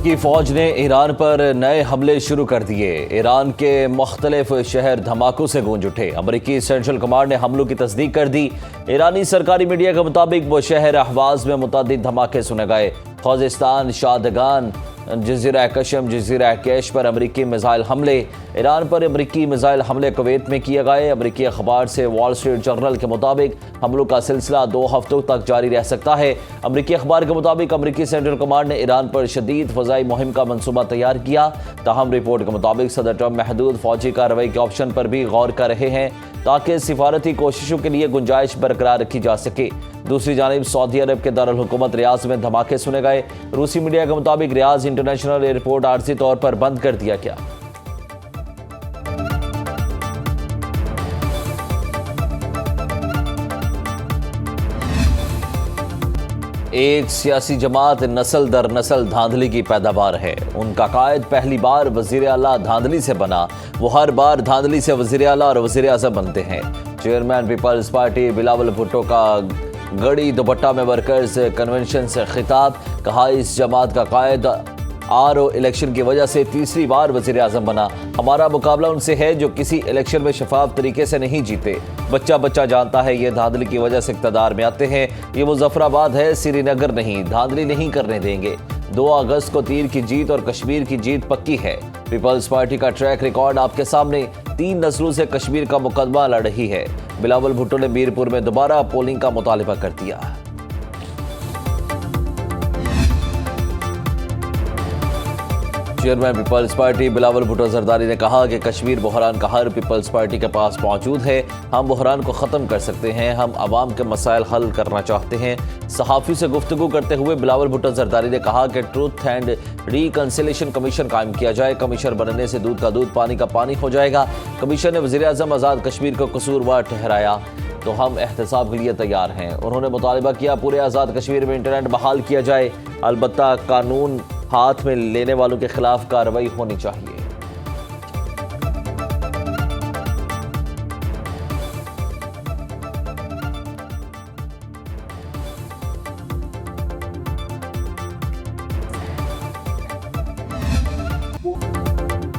अमरीकी फ़ौज ने ईरान पर नए हमले शुरू कर दिए। ईरान के मुख्तलिफ शहर धमाकों से गूंज उठे। अमरीकी सेंट्रल कमांड ने हमलों की तस्दीक कर दी। ईरानी सरकारी मीडिया के मुताबिक वो शहर अहवाज में मुतअद्दिद धमाके सुने गए। खोजिस्तान, शादगान, जजीरा कशम, जजीरा कैश पर अमरीकी मिसाइल हमले। ईरान पर अमरीकी मिसाइल हमले कुवैत में किए गए। अमरीकी अखबार से वॉल स्ट्रीट जर्नल के मुताबिक हमलों का सिलसिला 2 हफ्तों तक जारी रह सकता है। अमरीकी अखबार के मुताबिक अमरीकी सेंट्रल कमांड ने ईरान पर शदीद फ़ज़ाई मुहिम का मनसूबा तैयार किया। ताहम रिपोर्ट के मुताबिक सदर ट्रंप महदूद फ़ौजी कार्रवाई के ऑप्शन पर भी गौर कर रहे हैं ताकि सिफारती कोशिशों के लिए गुंजाइश बरकरार रखी जा सके। दूसरी जानिब सऊदी अरब के दारुल हुकूमत रियाज में धमाके सुने गए। रूसी मीडिया के मुताबिक रियाज इंटरनेशनल एयरपोर्ट आर्जी तौर पर बंद कर दिया गया। एक सियासी जमात नस्ल दर नस्ल धांधली की पैदावार है। उनका कायद पहली बार वजीर आला धांधली से बना। वो हर बार धांधली से वजीर आला और वजीर आज़म बनते हैं। Chairman peoples party Bilawal Bhutto का गड़ी दुपट्टा में वर्कर्स कन्वेंशन से खिताब। कहा, इस जमात का कायद आरओ इलेक्शन की वजह से तीसरी बार वजीर आज़म बना। हमारा मुकाबला उनसे है जो किसी इलेक्शन में शफाफ तरीके से नहीं जीते। बच्चा बच्चा जानता है ये धांधली की वजह से इक़्तिदार में आते हैं। ये मुजफ्फराबाद है, श्रीनगर नहीं। धांधली नहीं करने देंगे। 2 अगस्त को तीर की जीत और कश्मीर की जीत पक्की है। पीपल्स पार्टी का ट्रैक रिकॉर्ड आपके सामने। 3 नस्लों से कश्मीर का मुकदमा लड़ रही है। बिलावल भुट्टो ने मीरपुर में दोबारा पोलिंग का मुतालिबा कर दिया। Chairman peoples party Bilawal Bhutto Zardari ने कहा कि कश्मीर बहरान का हल पीपल्स पार्टी के पास मौजूद है। हम बहरान को ख़त्म कर सकते हैं। हम आवाम के मसाइल हल करना चाहते हैं। सहाफ़ी से गुफ्तगू करते हुए बिलावल भुट्टो जरदारी ने कहा कि ट्रूथ एंड रिकन्सिलेशन कमीशन कायम किया जाए। कमीशन बनने से दूध का दूध, पानी का पानी हो जाएगा। कमीशन ने वज़ीर आज़म आज़ाद कश्मीर को कसूरवार ठहराया तो हम एहतसाब के लिए तैयार हैं। उन्होंने मुतालबा किया पूरे आज़ाद कश्मीर में इंटरनेट बहाल किया जाए। अलबत्ता कानून हाथ में लेने वालों के खिलाफ कार्रवाई होनी चाहिए।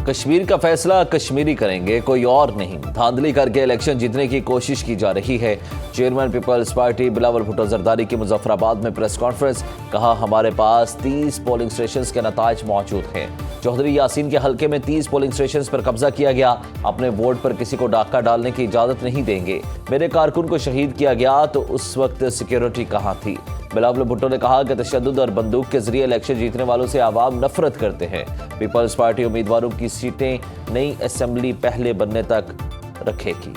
कश्मीर का फैसला कश्मीरी करेंगे, कोई और नहीं। धांधली करके इलेक्शन जीतने की कोशिश की जा रही है। Chairman peoples party Bilawal Bhutto Zardari की मुजफ्फराबाद में प्रेस कॉन्फ्रेंस। कहा, हमारे पास 30 पोलिंग स्टेशंस के नताइज मौजूद हैं। चौधरी यासीन के हलके में 30 पोलिंग स्टेशंस पर कब्जा किया गया। अपने वोट पर किसी को डाका डालने की इजाज़त नहीं देंगे। मेरे कारकुन को शहीद किया गया तो उस वक्त सिक्योरिटी कहाँ थी? बिलावल भुट्टो ने कहा कि तशद्दुद और बंदूक के जरिए इलेक्शन जीतने वालों से आवाम नफरत करते हैं। पीपल्स पार्टी उम्मीदवारों की सीटें नई असेंबली पहले बनने तक रखेगी।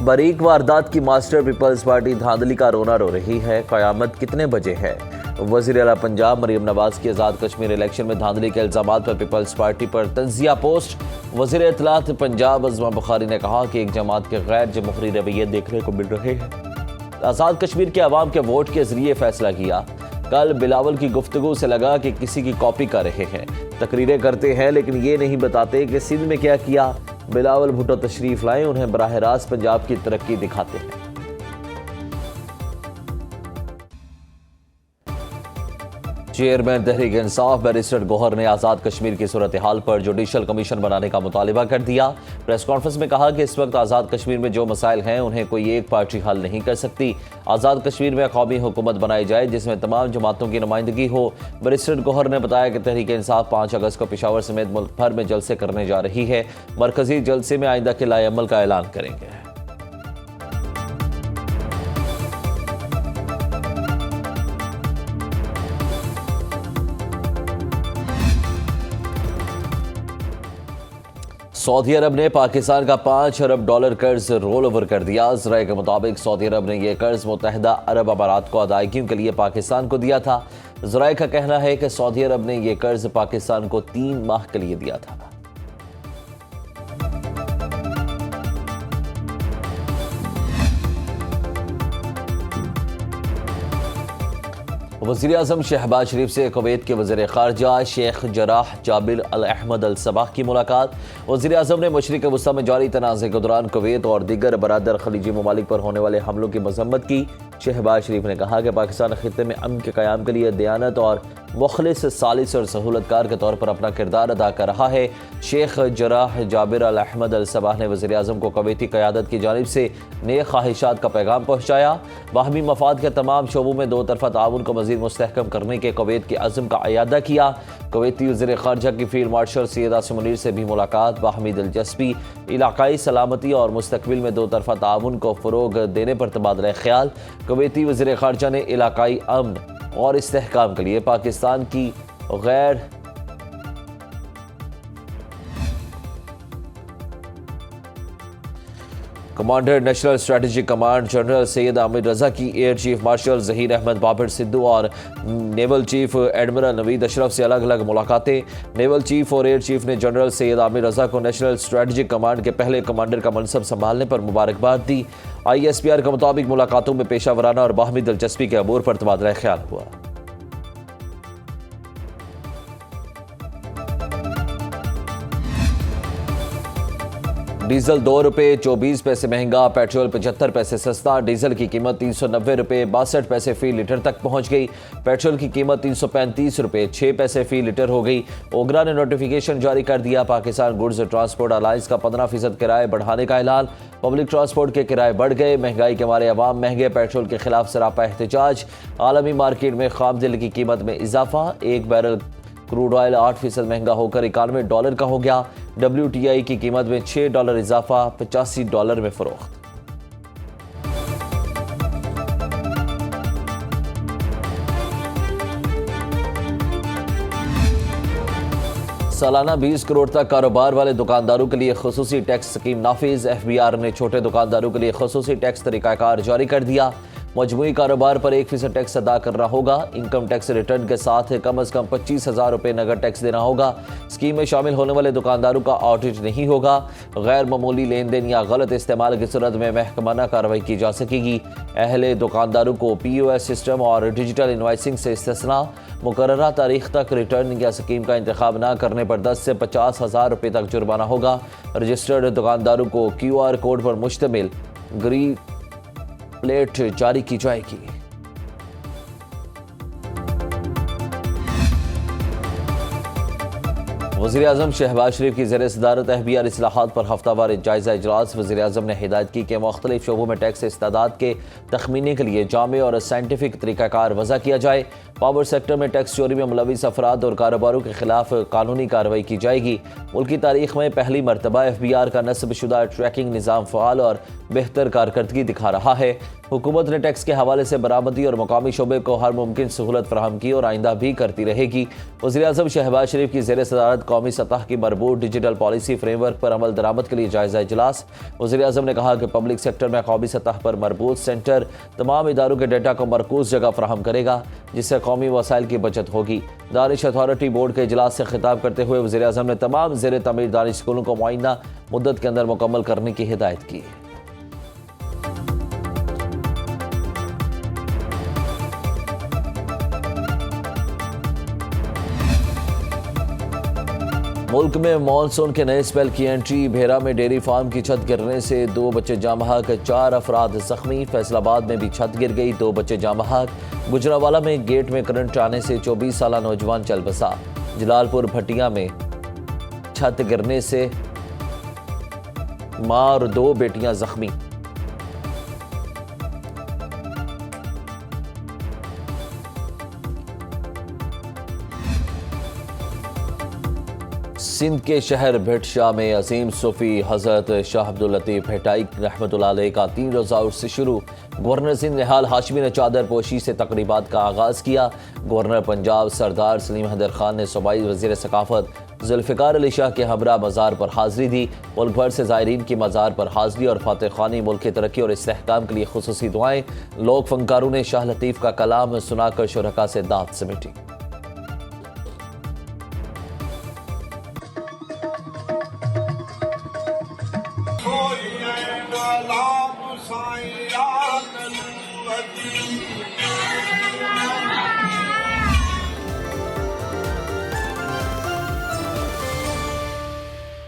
बारीक वारदात की मास्टर पीपल्स पार्टी धांधली का रोना रो रही है। क़यामत कितने बजे है? वज़ीर आला पंजाब मरीम नवाज की आज़ाद कश्मीर इलेक्शन में धांधली के इल्ज़ामात पर पीपल्स पार्टी पर तंज़िया पोस्ट। वज़ीर इत्तलात पंजाब अज़मा बुखारी ने कहा कि एक जमात के गैर जमहूरी रवैये देखने को मिल रहे हैं। आज़ाद कश्मीर के अवाम के वोट के जरिए फैसला किया। कल बिलावल की गुफ्तगू से लगा कि किसी की कॉपी कर रहे हैं। तकरीरें करते हैं लेकिन ये नहीं बताते कि सिंध में क्या किया। बिलावल भुट्टो तशरीफ लाएं, उन्हें बराह रास्त पंजाब की तरक्की दिखाते हैं। चेयरमैन तहरीक इंसाफ बैरिस्टर गौहर ने आज़ाद कश्मीर की सूरत हाल पर जुडिशल कमीशन बनाने का मुतालिबा कर दिया। प्रेस कॉन्फ्रेंस में कहा कि इस वक्त आज़ाद कश्मीर में जो मसाइल हैं उन्हें कोई एक पार्टी हल नहीं कर सकती। आज़ाद कश्मीर में कौमी हुकूमत बनाई जाए जिसमें तमाम जमातों की नुमाइंदगी हो। बैरिस्टर गौहर ने बताया कि तहरीक इंसाफ 5 अगस्त को पेशावर समेत मुल्क भर में जलसे करने जा रही है। मरकजी जलसे में आइंदा के लाएअमल का ऐलान करेंगे। सऊदी अरब ने पाकिस्तान का $5 अरब कर्ज रोल ओवर कर दिया। ज़राए के मुताबिक सऊदी अरब ने यह कर्ज मुत्तहिदा अरब अमारात को अदायगियों के लिए पाकिस्तान को दिया था। ज़राए का कहना है कि सऊदी अरब ने यह कर्ज पाकिस्तान को 3 माह के लिए दिया था। वज़ीर आज़म शहबाज शरीफ से कुवैत के वज़ीर ख़ारजा शेख जराह जाबिर अल अहमद अल सबाह की मुलाकात। वज़ीर आज़म ने मशरिक़ वस्ता में जारी तनाज़े के दौरान कुवैत और दीगर बरादर खलीजी ममालिक पर होने वाले हमलों की मज़म्मत की। शहबाज शरीफ ने कहा कि पाकिस्तान ख़ित्ते में अमन के क़याम के लिए दयानत और मुखलिस सालिस और सहूलतकार के तौर पर अपना किरदार अदा कर रहा है। शेख जराह जाबिर अल अहमद अल सबाह ने वज़ीर आज़म को कुवैती क़यादत की जानिब से नेक ख्वाहिशात का पैगाम पहुँचाया। बाहमी मफाद के तमाम शोबों में दो तरफ़ा ताउन को मज़ीद मुस्तहकम करने के कुवैत के अज़्म का अयादा किया। कुवैती वज़ीर ख़ारजा की फ़ील्ड मार्शल सैयद आसिम मुनीर से भी मुलाकात। बाहमी दिलचस्पी, इलाकाई सलामती और मुस्तक़बिल में दो तरफ़ा ताउन को फ़रोग़ देने पर तबादला ख्याल। कुवैती वज़ीर ख़ारजा ने इलाकाई अमन और इस्तेहकाम के लिए पाकिस्तान की गैर commander national strategic command general Syed Amir Raza की air chief marshal Zaheer Ahmed Babar Sidhu और naval chief admiral Naveed Ashraf से अलग अलग मुलाकातें। नेवल चीफ और एयर चीफ ने जनरल सैयद आमिर रजा को नेशनल स्ट्रेटजिक कमांड के पहले कमांडर का मनसब संभालने पर मुबारकबाद दी। ISPR के मुताबिक मुलाकातों में पेशा वराना और बाहमी दिलचस्पी के अमूर पर तबादला ख्याल हुआ। डीजल 2 रुपये 24 पैसे महंगा, पेट्रोल 75 पैसे सस्ता। डीजल की कीमत 390 रुपये 62 पैसे फी लीटर तक पहुंच गई। पेट्रोल की कीमत 335 रुपये 6 पैसे फी लीटर हो गई। ओगरा ने नोटिफिकेशन जारी कर दिया। पाकिस्तान गुड्स ट्रांसपोर्ट अलायंस का 15% किराए बढ़ाने का ऐलान। पब्लिक ट्रांसपोर्ट के किराए बढ़ गए, महंगाई के मारे अवाम महंगे। पेट्रोल के खिलाफ सरापा एहतजाज। आलमी मार्केट में खाम तेल की कीमत में इजाफा। एक बैरल क्रूड ऑयल 8% महंगा होकर $91 का हो गया। WTI की कीमत में $6 इजाफा, $85 में फरोख्त। सालाना 20 करोड़ तक कारोबार वाले दुकानदारों के लिए खुसूसी टैक्स स्कीम नाफिज। FBR ने छोटे दुकानदारों के लिए खुसूसी टैक्स तरीकाकार जारी कर दिया। मजमूई कारोबार पर 1% टैक्स अदा करना होगा। इनकम टैक्स रिटर्न के साथ कम से कम 25,000 रुपये नगद टैक्स देना होगा। स्कीम में शामिल होने वाले दुकानदारों का ऑडिट नहीं होगा। गैर मामूली लेन देन या गलत इस्तेमाल की सूरत में महकमाना कार्रवाई की जा सकेगी। अहले दुकानदारों को POS सिस्टम और डिजिटल इनवाइसिंग से इस्तिस्ना। मुकर्ररा तारीख तक रिटर्न या स्कीम का इंतखाब न करने पर 10 से 50,000 रुपये तक जुर्माना होगा। रजिस्टर्ड दुकानदारों को QR कोड पर मुश्तमिल ग्रीन प्लेट जारी की जाएगी। वज़ीर आज़म शहबाज शरीफ की ज़ेर सदारत FBR इस्लाहात पर हफ्तावार जायज़ा इजलास। वज़ीर आज़म ने हिदायत की कि मुख्तलिफ शोबों में टैक्स इस्तादाद के तखमीने के लिए जामे और साइंटिफिक तरीक़ाकार वज़ा किया जाए। पावर सेक्टर में टैक्स चोरी में मुलविस अफराद और कारोबारों के खिलाफ कानूनी कार्रवाई की जाएगी। मुल्क की तारीख में पहली मरतबा FBR का नस्बशुदा ट्रैकिंग निज़ाम फ़ाल और बेहतर कारकर्दगी दिखा रहा है। हुकूमत ने टैक्स के हवाले से बरामदी और मकामी शोबे को हर मुमकिन सहूलत फराहम की और आइंदा भी करती रहेगी। वज़ीर आज़म शहबाज शरीफ की ज़ेर सदारत कौमी सतह की मरबूत डिजिटल पॉलिसी फ्रेमवर्क पर अमल दरामद के लिए जायज़ा इजलास। वज़ीर आज़म ने कहा कि पब्लिक सेक्टर में कौमी सतह पर मरबूत सेंटर तमाम इदारों के डेटा को मरकूज़ जगह फराहम करेगा, जिससे कौमी वसाइल की बचत होगी। दानिश अथॉरिटी बोर्ड के इजलास से खिताब करते हुए वज़ीर आज़म ने तमाम ज़ेर तमीर दानिश स्कूलों को मुआयना मुद्दत के अंदर मुकम्मल करने की हिदायत की। मुल्क में मॉनसून के नए स्पेल की एंट्री। भेरा में डेयरी फार्म की छत गिरने से 2 बच्चे जाम बहक, 4 अफराद जख्मी। फैसलाबाद में भी छत गिर गई, 2 बच्चे जाम बहक। गुजरावाला में गेट में करंट आने से 24 साला नौजवान चल बसा। जलालपुर भटिया में छत गिरने से मां और 2 बेटियां जख्मी। सिंध के शहर भिट शाह में अजीम सूफी हज़रत शाह अब्दुल लतीफ़ हेटाई रहमतुल्लाह अलैह का 3 रोज़ा उर्स शुरू। गवर्नर सिंध निहाल हाशमी ने चादर पोशी से तकरीबात का आगाज़ किया। गवर्नर पंजाब सरदार सलीम हैदर खान ने सूबाई वज़ीर सकाफ़त जुल्फ़िकार अली शाह के हमरा मज़ार पर हाज़िरी दी। मुल्क भर से ज़ायरीन की मज़ार पर हाज़िरी और फातह ख़ानी मुल्क की तरक्की और इस्तेहकाम के लिए खुसूसी दुआएं। लोक फनकारों ने शाह लतीफ़ का कलाम सुनाकर शुरका से दाद समेटी। Salam, Saira.